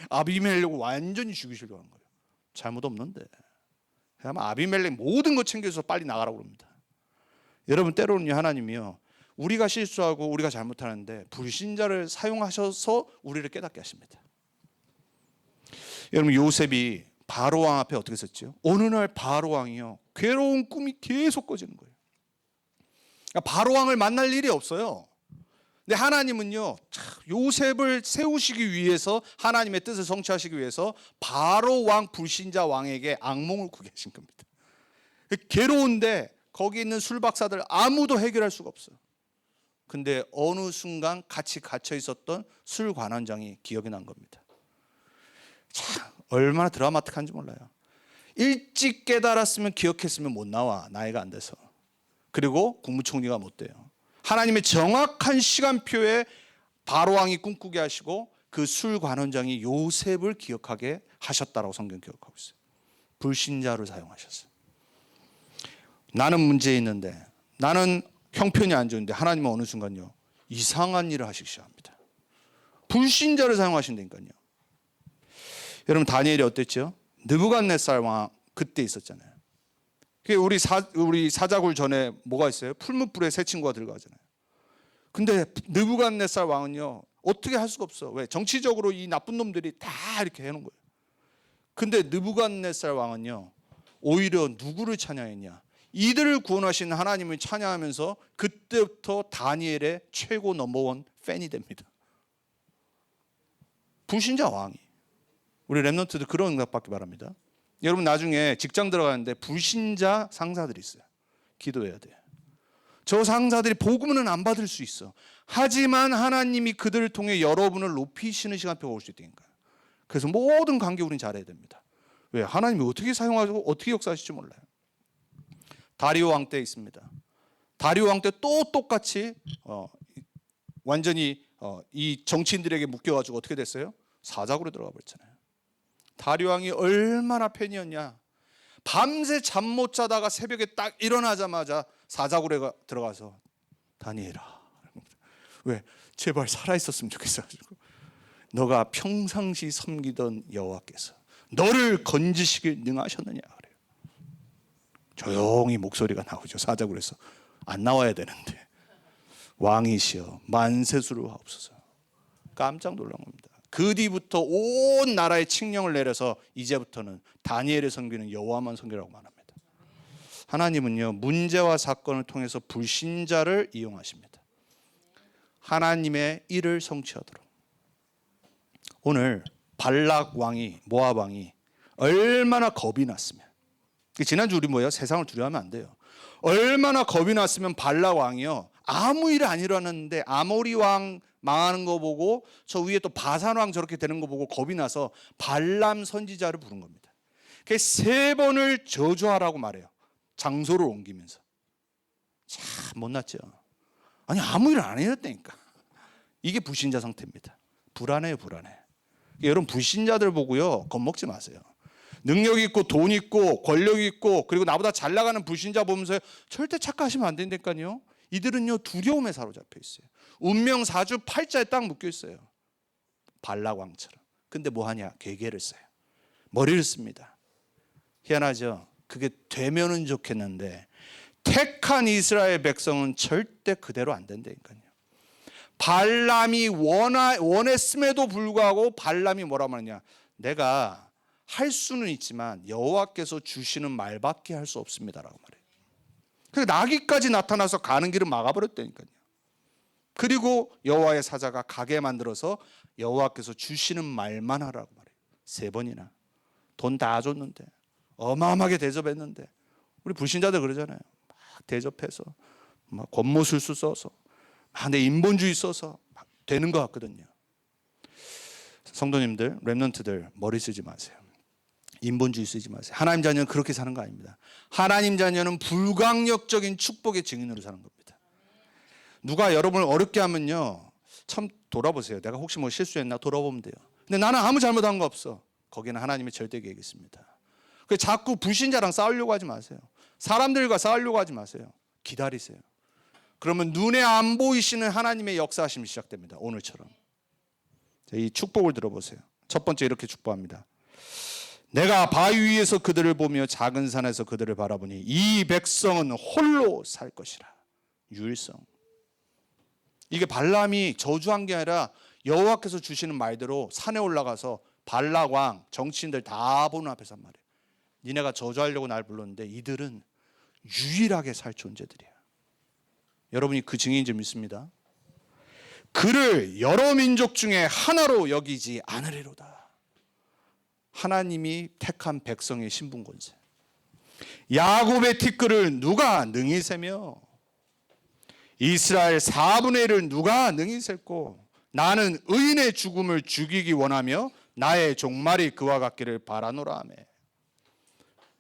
아비멜렉을 완전히 죽이시려고 한 거예요. 잘못 없는데. 아비멜렉 모든 거 챙겨서 빨리 나가라고 합니다. 여러분 때로는요 하나님이요 우리가 실수하고 우리가 잘못하는데 불신자를 사용하셔서 우리를 깨닫게 하십니다. 여러분 요셉이 바로 왕 앞에 어떻게 섰죠? 어느 날 바로 왕이요 괴로운 꿈이 계속 꿔지는 거예요. 그러니까 바로 왕을 만날 일이 없어요. 근데 하나님은요 요셉을 세우시기 위해서 하나님의 뜻을 성취하시기 위해서 바로 왕 불신자 왕에게 악몽을 꾸게 하신 겁니다. 괴로운데 거기 있는 술박사들 아무도 해결할 수가 없어요. 근데 어느 순간 같이 갇혀 있었던 술 관원장이 기억이 난 겁니다. 참 얼마나 드라마틱한지 몰라요. 일찍 깨달았으면 기억했으면 못 나와 나이가 안 돼서. 그리고 국무총리가 못 돼요. 하나님의 정확한 시간표에 바로왕이 꿈꾸게 하시고 그 술 관원장이 요셉을 기억하게 하셨다라고 성경 기록하고 있어요. 불신자를 사용하셨어요. 나는 문제 있는데 나는 형편이 안 좋은데 하나님은 어느 순간요 이상한 일을 하시기 시작합니다. 불신자를 사용하신다니까요. 여러분 다니엘이 어땠죠? 느부갓네살 왕 그때 있었잖아요. 우리 사자굴 전에 뭐가 있어요? 풀무불에 새 친구가 들어가잖아요. 근데 느부갓네살 왕은요 어떻게 할 수가 없어. 왜? 정치적으로 이 나쁜 놈들이 다 이렇게 해놓은 거예요. 근데 느부갓네살 왕은요 오히려 누구를 찬양했냐? 이들을 구원하신 하나님을 찬양하면서 그때부터 다니엘의 최고 넘버원 팬이 됩니다. 불신자 왕이. 우리 랩런트들 그런 응답 받기 바랍니다. 여러분 나중에 직장 들어가는데 불신자 상사들이 있어요. 기도해야 돼요. 저 상사들이 복음은 안 받을 수 있어. 하지만 하나님이 그들을 통해 여러분을 높이시는 시간표가 올 수 있다니까요. 그래서 모든 관계 우리는 잘해야 됩니다. 왜? 하나님이 어떻게 사용하고 어떻게 역사하실지 몰라요. 다리오 왕 때 있습니다. 다리오 왕 때 또 똑같이 완전히 이 정치인들에게 묶여가지고 어떻게 됐어요? 사자굴에 들어가 버렸잖아요. 다리오 왕이 얼마나 팬이었냐. 밤새 잠 못 자다가 새벽에 딱 일어나자마자 사자굴에 들어가서 다니엘아. 왜? 제발 살아있었으면 좋겠어. 너가 평상시 섬기던 여호와께서 너를 건지시길 능하셨느냐 그래요. 조용히 목소리가 나오죠. 사자굴에서. 안 나와야 되는데 왕이시여 만세수를 하옵소서. 깜짝 놀란 겁니다. 그 뒤부터 온 나라에 칙령을 내려서 이제부터는 다니엘을 섬기는 여호와만 섬기라고 말합니다. 하나님은요 문제와 사건을 통해서 불신자를 이용하십니다. 하나님의 일을 성취하도록. 오늘 발락 왕이 모압 왕이 얼마나 겁이 났으면, 지난주 우리 뭐예요? 세상을 두려워하면 안 돼요. 얼마나 겁이 났으면 발락 왕이요 아무 일 안 일어났는데 아모리 왕 망하는 거 보고 저 위에 또 바산 왕 저렇게 되는 거 보고 겁이 나서 발람 선지자를 부른 겁니다. 그 3번을 저주하라고 말해요. 장소를 옮기면서. 참 못났죠. 아니 아무 일 안 해줬다니까. 이게 불신자 상태입니다. 불안해요, 불안해. 여러분 불신자들 보고요 겁먹지 마세요. 능력 있고 돈 있고 권력 있고 그리고 나보다 잘 나가는 불신자 보면서 절대 착각하시면 안 된다니까요. 이들은요 두려움에 사로잡혀 있어요. 운명 사주 팔자에 딱 묶여 있어요. 발락 왕처럼. 근데 뭐 하냐? 괴계를 써요. 머리를 씁니다. 희한하죠. 그게 되면은 좋겠는데 택한 이스라엘 백성은 절대 그대로 안 된다니까요. 발람이 원했음에도 불구하고 발람이 뭐라 말하냐? 내가 할 수는 있지만 여호와께서 주시는 말밖에 할 수 없습니다라고 말해요. 그래서 나귀까지 나타나서 가는 길을 막아버렸다니까요. 그리고 여호와의 사자가 가게 만들어서 여호와께서 주시는 말만 하라고 말해요. 3번이나. 돈 다 줬는데 어마어마하게 대접했는데 우리 불신자들 그러잖아요. 막 대접해서 막 권모술수 써서 내 인본주의 써서 막 되는 것 같거든요. 성도님들, 렘넌트들 머리 쓰지 마세요. 인본주의 쓰지 마세요. 하나님 자녀는 그렇게 사는 거 아닙니다. 하나님 자녀는 불강력적인 축복의 증인으로 사는 겁니다. 누가 여러분을 어렵게 하면요 참 돌아보세요. 내가 혹시 뭐 실수했나 돌아보면 돼요. 근데 나는 아무 잘못한 거 없어. 거기는 하나님의 절대 계획이 있습니다. 그래서 자꾸 불신자랑 싸우려고 하지 마세요. 사람들과 싸우려고 하지 마세요. 기다리세요. 그러면 눈에 안 보이시는 하나님의 역사하심이 시작됩니다. 오늘처럼. 이 축복을 들어보세요. 첫 번째 이렇게 축복합니다. 내가 바위 위에서 그들을 보며 작은 산에서 그들을 바라보니 이 백성은 홀로 살 것이라. 유일성. 이게 발람이 저주한 게 아니라 여호와께서 주시는 말대로 산에 올라가서 발락왕 정치인들 다 보는 앞에서 한 말이에요. 니네가 저주하려고 날 불렀는데 이들은 유일하게 살 존재들이야. 여러분이 그 증인인 줄 믿습니다. 그를 여러 민족 중에 하나로 여기지 않으리로다. 하나님이 택한 백성의 신분 권세. 야곱의 티끌을 누가 능히 세며 이스라엘 4분의 1을 누가 능히 셀고 나는 의인의 죽음을 죽이기 원하며 나의 종말이 그와 같기를 바라노라 하며.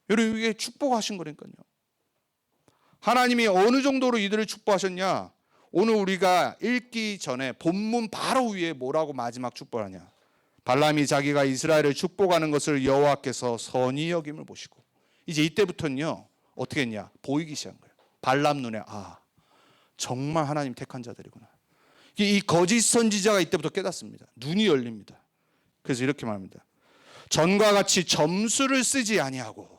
여러분 이게 축복하신 거니까요. 하나님이 어느 정도로 이들을 축복하셨냐? 오늘 우리가 읽기 전에 본문 바로 위에 뭐라고 마지막 축복하냐? 발람이 자기가 이스라엘을 축복하는 것을 여호와께서 선히 여김을 보시고 이제 이때부터는요 어떻게 했냐? 보이기 시작한 거예요. 발람 눈에 정말 하나님 택한 자들이구나. 이 거짓 선지자가 이때부터 깨닫습니다. 눈이 열립니다. 그래서 이렇게 말합니다. 전과 같이 점수를 쓰지 아니하고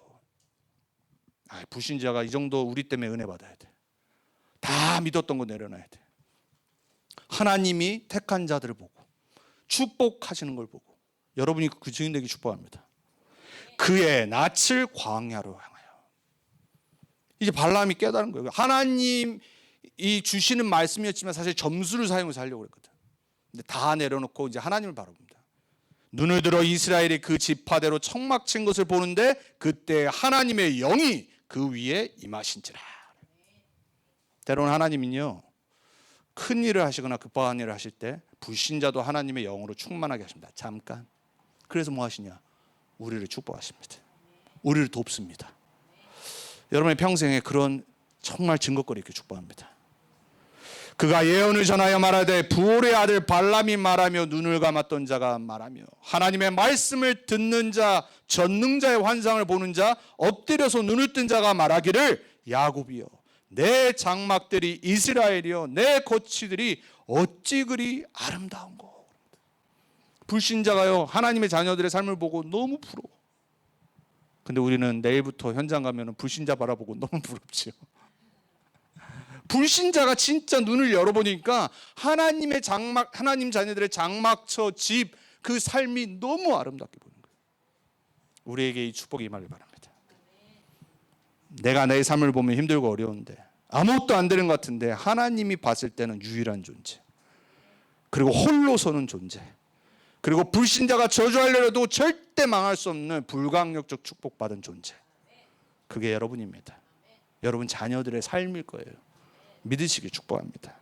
불신자가 이 정도 우리 때문에 은혜 받아야 돼. 다 믿었던 거 내려놔야 돼. 하나님이 택한 자들을 보고 축복하시는 걸 보고 여러분이 그 증인 되기 축복합니다. 그의 낯을 광야로 향하여. 이제 발람이 깨달은 거예요. 하나님이 주시는 말씀이었지만 사실 점수를 사용해서 하려고 그랬거든. 근데 다 내려놓고 이제 하나님을 바라봅니다. 눈을 들어 이스라엘이 그 지파대로 청막 친 것을 보는데 그때 하나님의 영이 그 위에 임하신지라. 때로는 하나님은요 큰 일을 하시거나 급박한 일을 하실 때 불신자도 하나님의 영으로 충만하게 하십니다. 잠깐. 그래서 뭐 하시냐? 우리를 축복하십니다. 우리를 돕습니다. 여러분의 평생에 그런 정말 증거거리 있게 축복합니다. 그가 예언을 전하여 말하되 부올의 아들 발람이 말하며 눈을 감았던 자가 말하며 하나님의 말씀을 듣는 자 전능자의 환상을 보는 자 엎드려서 눈을 뜬 자가 말하기를 야곱이여 내 장막들이 이스라엘이여 내 거치들이 어찌 그리 아름다운고. 불신자가요 하나님의 자녀들의 삶을 보고 너무 부러워. 근데 우리는 내일부터 현장 가면 불신자 바라보고 너무 부럽지요. 불신자가 진짜 눈을 열어보니까 하나님의 장막, 하나님 자녀들의 장막처 집, 그 삶이 너무 아름답게 보이는 거예요. 우리에게 이 축복이 임하길 바랍니다. 내가 내 삶을 보면 힘들고 어려운데 아무것도 안 되는 것 같은데 하나님이 봤을 때는 유일한 존재, 그리고 홀로 서는 존재, 그리고 불신자가 저주하려도 절대 망할 수 없는 불강력적 축복받은 존재, 그게 여러분입니다. 여러분 자녀들의 삶일 거예요. 믿으시길 축복합니다.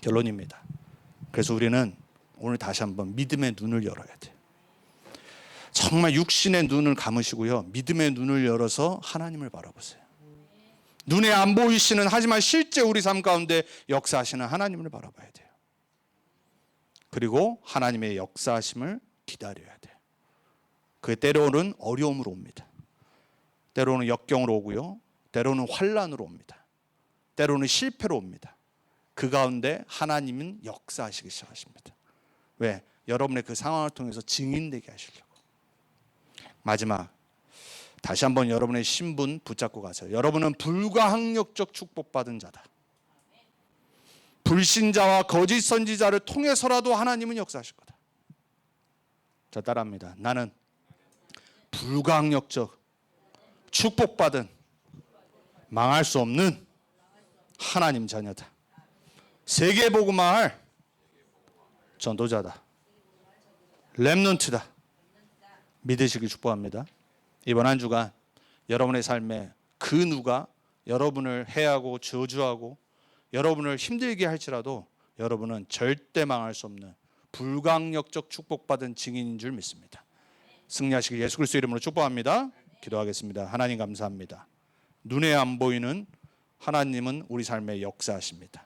결론입니다. 그래서 우리는 오늘 다시 한번 믿음의 눈을 열어야 돼요. 정말 육신의 눈을 감으시고요 믿음의 눈을 열어서 하나님을 바라보세요. 눈에 안 보이시는 하지만 실제 우리 삶 가운데 역사하시는 하나님을 바라봐야 돼요. 그리고 하나님의 역사하심을 기다려야 돼요. 그게 때로는 어려움으로 옵니다. 때로는 역경으로 오고요 때로는 환난으로 옵니다. 때로는 실패로 옵니다. 그 가운데 하나님은 역사하시기 시작하십니다. 왜? 여러분의 그 상황을 통해서 증인되게 하시려고. 마지막 다시 한번 여러분의 신분 붙잡고 가세요. 여러분은 불가항력적 축복받은 자다. 불신자와 거짓 선지자를 통해서라도 하나님은 역사하실 거다. 자, 따라합니다. 나는 불가항력적 축복받은 망할 수 없는 하나님 자녀다. 세계복음화할 전도자다. 렘넌트다. 믿으시길 축복합니다. 이번 한 주간 여러분의 삶에 그 누가 여러분을 해하고 저주하고 여러분을 힘들게 할지라도 여러분은 절대 망할 수 없는 불강력적 축복받은 증인인 줄 믿습니다. 승리하시길 예수 그리스도 이름으로 축복합니다. 기도하겠습니다. 하나님 감사합니다. 눈에 안 보이는 하나님은 우리 삶에 역사하십니다.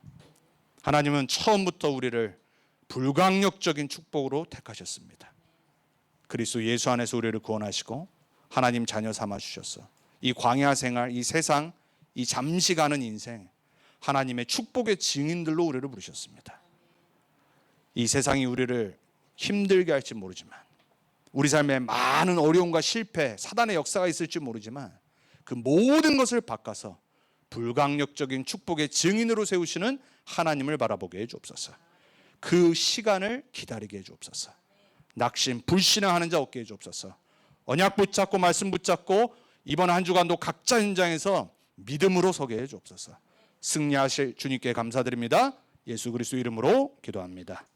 하나님은 처음부터 우리를 불강력적인 축복으로 택하셨습니다. 그리스도 예수 안에서 우리를 구원하시고 하나님 자녀 삼아 주셨어. 이 광야 생활, 이 세상, 이 잠시 가는 인생, 하나님의 축복의 증인들로 우리를 부르셨습니다. 이 세상이 우리를 힘들게 할지 모르지만, 우리 삶에 많은 어려움과 실패, 사단의 역사가 있을지 모르지만 그 모든 것을 바꿔서 불강력적인 축복의 증인으로 세우시는 하나님을 바라보게 해 주옵소서. 그 시간을 기다리게 해 주옵소서. 낙심, 불신앙하는 자 없게 해 주옵소서. 언약 붙잡고 말씀 붙잡고 이번 한 주간도 각자 현장에서 믿음으로 서게 해 주옵소서. 승리하실 주님께 감사드립니다. 예수 그리스도 이름으로 기도합니다.